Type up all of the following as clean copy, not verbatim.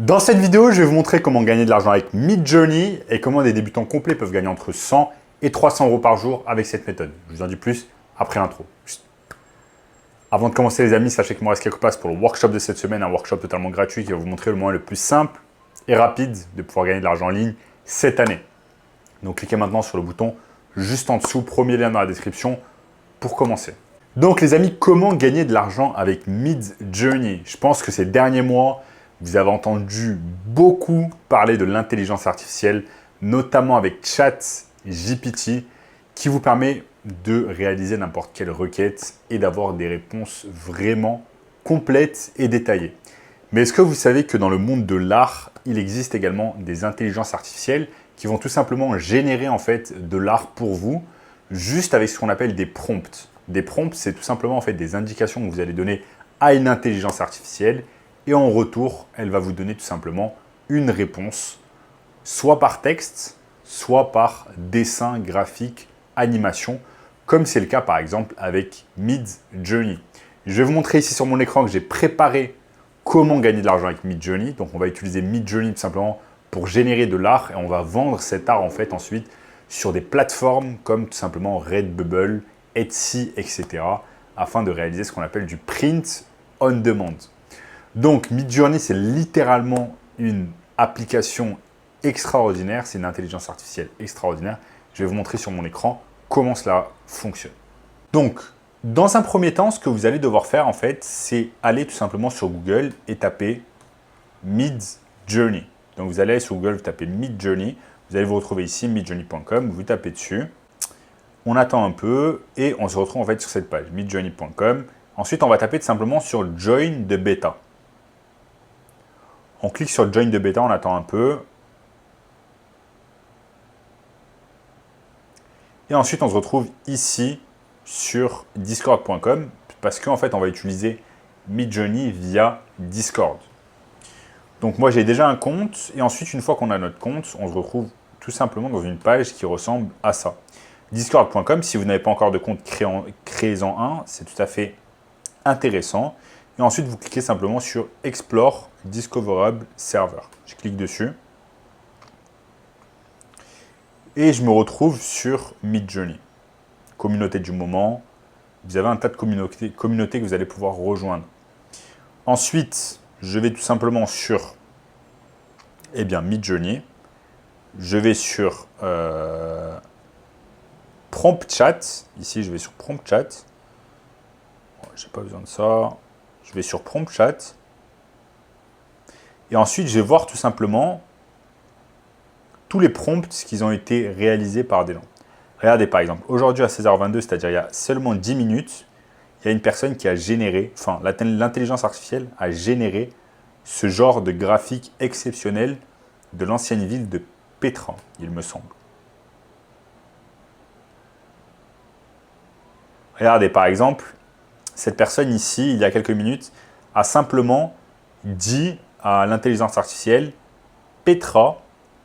Dans cette vidéo, je vais vous montrer comment gagner de l'argent avec Midjourney et comment des débutants complets peuvent gagner entre 100 et 300 euros par jour avec cette méthode. Je vous en dis plus après l'intro. Avant de commencer les amis, sachez qu'il me reste quelques places pour le workshop de cette semaine, un workshop totalement gratuit qui va vous montrer le moyen le plus simple et rapide de pouvoir gagner de l'argent en ligne cette année. Donc cliquez maintenant sur le bouton juste en dessous, premier lien dans la description pour commencer. Donc les amis, comment gagner de l'argent avec Midjourney? Je pense que ces derniers mois, vous avez entendu beaucoup parler de l'intelligence artificielle, notamment avec ChatGPT, qui vous permet de réaliser n'importe quelle requête et d'avoir des réponses vraiment complètes et détaillées. Mais est-ce que vous savez que dans le monde de l'art, il existe également des intelligences artificielles qui vont tout simplement générer en fait de l'art pour vous, juste avec ce qu'on appelle des prompts. Des prompts, c'est tout simplement en fait des indications que vous allez donner à une intelligence artificielle et en retour, elle va vous donner tout simplement une réponse, soit par texte, soit par dessin, graphique, animation, comme c'est le cas par exemple avec Midjourney. Je vais vous montrer ici sur mon écran que j'ai préparé comment gagner de l'argent avec Midjourney. Donc on va utiliser Midjourney tout simplement pour générer de l'art et on va vendre cet art en fait ensuite sur des plateformes comme tout simplement Redbubble, Etsy, etc. afin de réaliser ce qu'on appelle du print on demand. Donc Midjourney, c'est littéralement une application extraordinaire, c'est une intelligence artificielle extraordinaire. Je vais vous montrer sur mon écran comment cela fonctionne. Donc, dans un premier temps, ce que vous allez devoir faire en fait, c'est aller tout simplement sur Google et taper Midjourney. Donc vous allez sur Google, vous tapez Midjourney, vous allez vous retrouver ici, midjourney.com, vous tapez dessus. On attend un peu et on se retrouve en fait sur cette page, midjourney.com. Ensuite, on va taper tout simplement sur Join the Beta. On clique sur Join the Beta, on attend un peu. Et ensuite, on se retrouve ici sur discord.com parce qu'en fait, on va utiliser Midjourney via Discord. Donc moi, j'ai déjà un compte et ensuite, une fois qu'on a notre compte, on se retrouve tout simplement dans une page qui ressemble à ça. Discord.com, si vous n'avez pas encore de compte, créez-en un, c'est tout à fait intéressant. Et ensuite, vous cliquez simplement sur Explore Discoverable Server. Je clique dessus. Et je me retrouve sur Midjourney. Communauté du moment. Vous avez un tas de communautés que vous allez pouvoir rejoindre. Ensuite, je vais tout simplement sur Midjourney. Je vais sur Prompt Chat. Ici, je vais sur Prompt Chat. Je n'ai pas besoin de ça. Je vais sur Prompt Chat. Et ensuite, je vais voir tout simplement tous les prompts qui ont été réalisés par des gens. Regardez par exemple, aujourd'hui à 16h22, c'est-à-dire il y a seulement 10 minutes, il y a une personne qui a généré, enfin l'intelligence artificielle a généré ce genre de graphique exceptionnel de l'ancienne ville de Petra, il me semble. Regardez par exemple, cette personne ici, il y a quelques minutes, a simplement dit à l'intelligence artificielle « Petra,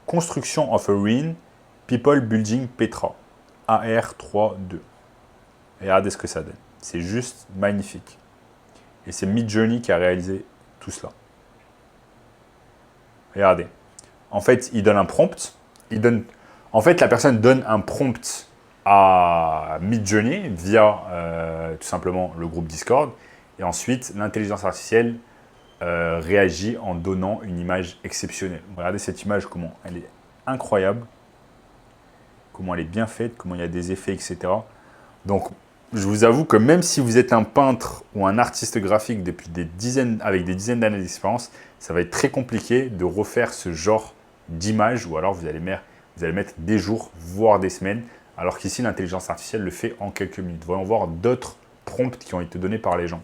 construction of a ruin, people building Petra, AR32 ». Regardez ce que ça donne. C'est juste magnifique. Et c'est Midjourney qui a réalisé tout cela. Regardez. En fait, il donne un prompt. En fait, la personne donne un prompt à Midjourney via tout simplement le groupe Discord. Et ensuite, l'intelligence artificielle réagit en donnant une image exceptionnelle. Regardez cette image, comment elle est incroyable, comment elle est bien faite, comment il y a des effets, etc. Donc, je vous avoue que même si vous êtes un peintre ou un artiste graphique avec des dizaines d'années d'expérience, ça va être très compliqué de refaire ce genre d'image ou alors vous allez mettre des jours, voire des semaines, alors qu'ici, l'intelligence artificielle le fait en quelques minutes. Voyons voir d'autres prompts qui ont été donnés par les gens.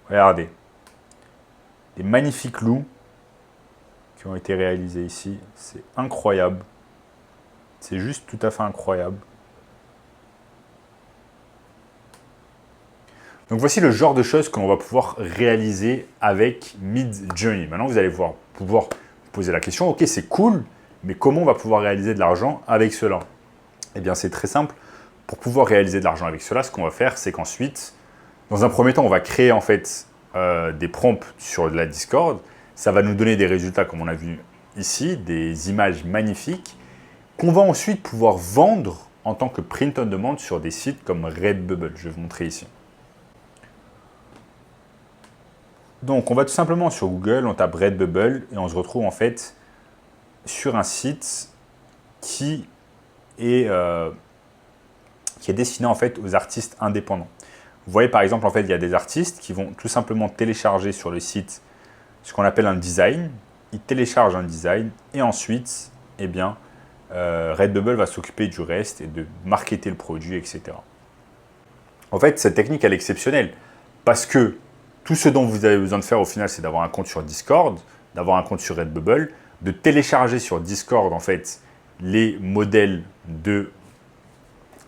Regardez. Des magnifiques loups qui ont été réalisés ici. C'est incroyable. C'est juste tout à fait incroyable. Donc voici le genre de choses que l'on va pouvoir réaliser avec Midjourney. Maintenant, vous allez pouvoir vous poser la question, ok, c'est cool, mais comment on va pouvoir réaliser de l'argent avec cela? Eh bien, c'est très simple. Pour pouvoir réaliser de l'argent avec cela, ce qu'on va faire, c'est qu'ensuite, dans un premier temps, on va créer en fait des prompts sur la Discord, ça va nous donner des résultats comme on a vu ici, des images magnifiques qu'on va ensuite pouvoir vendre en tant que print on demand sur des sites comme Redbubble. Je vais vous montrer ici. Donc, on va tout simplement sur Google, on tape Redbubble et on se retrouve en fait sur un site qui est destiné en fait aux artistes indépendants. Vous voyez par exemple, en fait, il y a des artistes qui vont tout simplement télécharger sur le site ce qu'on appelle un design. Ils téléchargent un design et ensuite, eh bien, Redbubble va s'occuper du reste et de marketer le produit, etc. En fait, cette technique, elle est exceptionnelle parce que tout ce dont vous avez besoin de faire au final, c'est d'avoir un compte sur Discord, d'avoir un compte sur Redbubble, de télécharger sur Discord, en fait, les modèles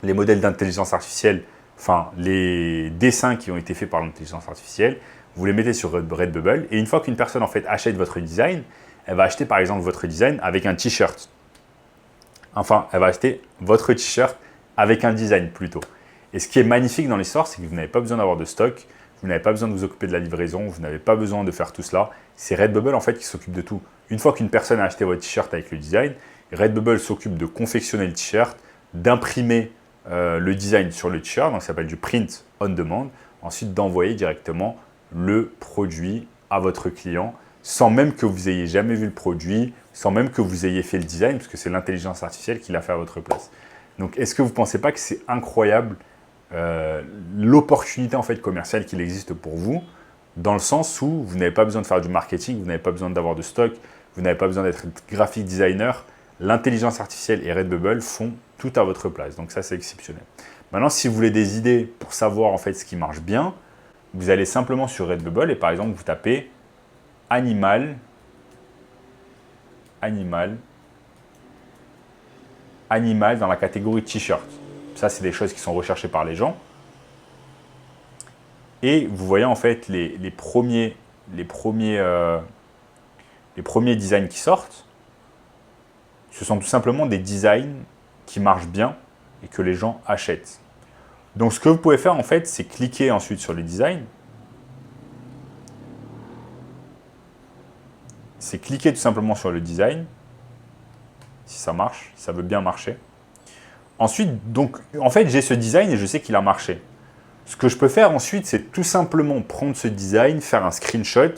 d'intelligence artificielle, enfin, les dessins qui ont été faits par l'intelligence artificielle, vous les mettez sur Redbubble et une fois qu'une personne, en fait, achète votre design, elle va acheter, par exemple, votre design avec un t-shirt. Enfin, elle va acheter votre t-shirt avec un design plutôt. Et ce qui est magnifique dans l'histoire, c'est que vous n'avez pas besoin d'avoir de stock, vous n'avez pas besoin de vous occuper de la livraison, vous n'avez pas besoin de faire tout cela. C'est Redbubble en fait qui s'occupe de tout. Une fois qu'une personne a acheté votre t-shirt avec le design, Redbubble s'occupe de confectionner le t-shirt, d'imprimer le design sur le t-shirt, donc ça s'appelle du print on demand, ensuite d'envoyer directement le produit à votre client sans même que vous ayez jamais vu le produit, sans même que vous ayez fait le design, parce que c'est l'intelligence artificielle qui l'a fait à votre place. Donc, est-ce que vous ne pensez pas que c'est incroyable l'opportunité en fait commerciale qu'il existe pour vous, dans le sens où vous n'avez pas besoin de faire du marketing, vous n'avez pas besoin d'avoir de stock, vous n'avez pas besoin d'être graphic designer. L'intelligence artificielle et Redbubble font tout à votre place. Donc ça, c'est exceptionnel. Maintenant, si vous voulez des idées pour savoir en fait ce qui marche bien, vous allez simplement sur Redbubble et par exemple, vous tapez animal dans la catégorie t-shirt. Ça, c'est des choses qui sont recherchées par les gens. Et vous voyez en fait les premiers designs qui sortent. Ce sont tout simplement des designs qui marchent bien et que les gens achètent. Donc, ce que vous pouvez faire en fait, c'est cliquer ensuite sur les designs. C'est cliquer tout simplement sur le design, si ça marche, si ça veut bien marcher. Ensuite, donc, en fait, j'ai ce design et je sais qu'il a marché. Ce que je peux faire ensuite, c'est tout simplement prendre ce design, faire un screenshot,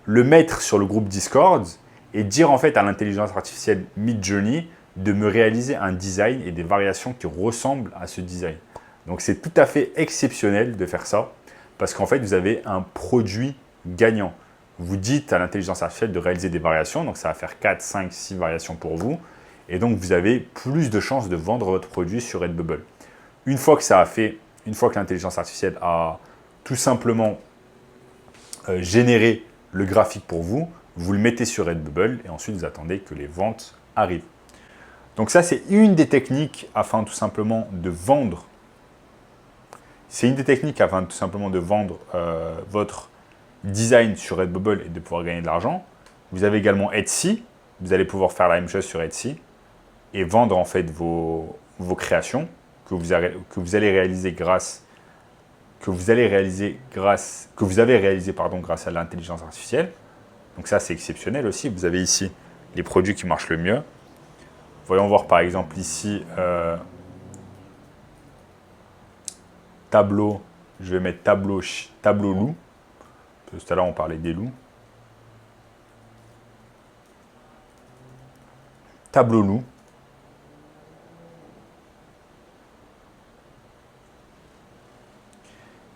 le mettre sur le groupe Discord et dire en fait à l'intelligence artificielle Midjourney de me réaliser un design et des variations qui ressemblent à ce design. Donc, c'est tout à fait exceptionnel de faire ça parce qu'en fait, vous avez un produit gagnant. Vous dites à l'intelligence artificielle de réaliser des variations, donc ça va faire 4, 5, 6 variations pour vous. Et donc, vous avez plus de chances de vendre votre produit sur Redbubble. Une fois que l'intelligence artificielle a tout simplement généré le graphique pour vous, vous le mettez sur Redbubble et ensuite, vous attendez que les ventes arrivent. Donc ça, c'est une des techniques afin tout simplement de vendre. C'est une des techniques afin tout simplement de vendre votre design sur Redbubble et de pouvoir gagner de l'argent. Vous avez également Etsy. Vous allez pouvoir faire la même chose sur Etsy et vendre en fait vos créations que vous avez réalisées grâce à l'intelligence artificielle. Donc ça, c'est exceptionnel aussi. Vous avez ici les produits qui marchent le mieux. Voyons voir par exemple ici tableau. Je vais mettre tableau loup. Tout à l'heure, on parlait des loups. Tableau loup.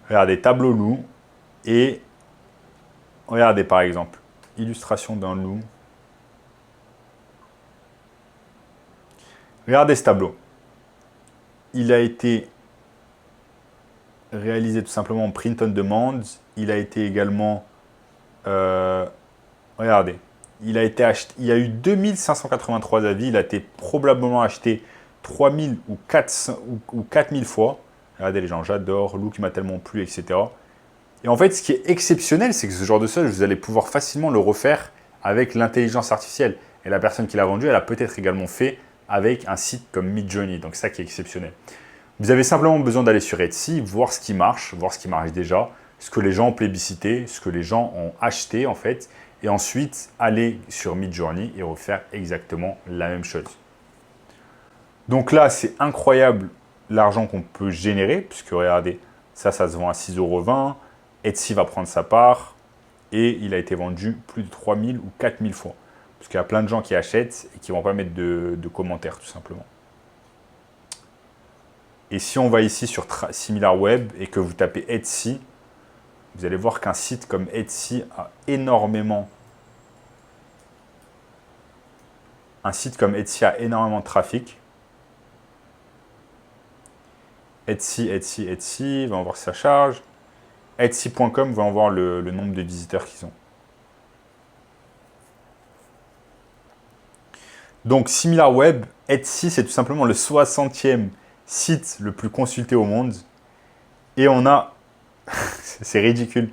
Regardez, tableau loup. Et regardez par exemple, illustration d'un loup. Regardez ce tableau. Il a été réalisé tout simplement en print on demand. Il a été également, regardez, il a été acheté, il y a eu 2583 avis, il a été probablement acheté 3000 ou 4000 fois. Regardez les gens, j'adore, loup qui m'a tellement plu, etc. Et en fait, ce qui est exceptionnel, c'est que ce genre de choses, vous allez pouvoir facilement le refaire avec l'intelligence artificielle. Et la personne qui l'a vendu, elle a peut-être également fait avec un site comme Midjourney. Donc, ça qui est exceptionnel. Vous avez simplement besoin d'aller sur Etsy, voir ce qui marche déjà, ce que les gens ont plébiscité, ce que les gens ont acheté en fait, et ensuite aller sur Midjourney et refaire exactement la même chose. Donc là, c'est incroyable l'argent qu'on peut générer, puisque regardez, ça se vend à 6,20 €. Etsy va prendre sa part et il a été vendu plus de 3000 ou 4000 fois. Parce qu'il y a plein de gens qui achètent et qui ne vont pas mettre de commentaires, tout simplement. Et si on va ici sur SimilarWeb et que vous tapez Etsy, vous allez voir qu'un site comme Etsy a énormément de trafic. Etsy, va voir si ça charge. Etsy.com va voir le nombre de visiteurs qu'ils ont. Donc, SimilarWeb, Etsy, c'est tout simplement le 60e site le plus consulté au monde. Et on a, c'est ridicule,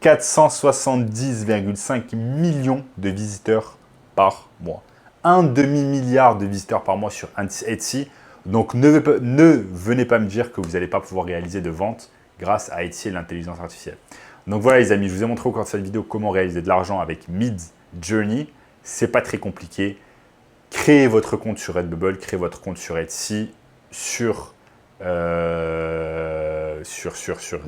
470,5 millions de visiteurs par mois. Un demi-milliard de visiteurs par mois sur Etsy. Donc, ne venez pas me dire que vous n'allez pas pouvoir réaliser de ventes grâce à Etsy et l'intelligence artificielle. Donc voilà les amis, je vous ai montré au cours de cette vidéo comment réaliser de l'argent avec Midjourney. C'est pas très compliqué. Créez votre compte sur Redbubble, créez votre compte sur Etsy, sur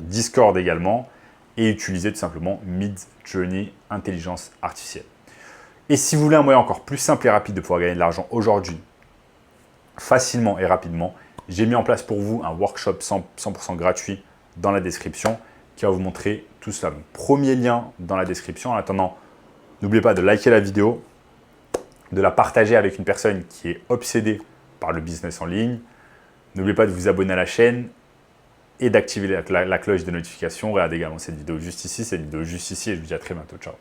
Discord également, et utilisez tout simplement Midjourney intelligence artificielle. Et si vous voulez un moyen encore plus simple et rapide de pouvoir gagner de l'argent aujourd'hui, facilement et rapidement, j'ai mis en place pour vous un workshop 100% gratuit dans la description qui va vous montrer tout cela. Premier lien dans la description. En attendant, n'oubliez pas de liker la vidéo, de la partager avec une personne qui est obsédée par le business en ligne. N'oubliez pas de vous abonner à la chaîne et d'activer la cloche de notification. Regardez également cette vidéo juste ici, et je vous dis à très bientôt. Ciao.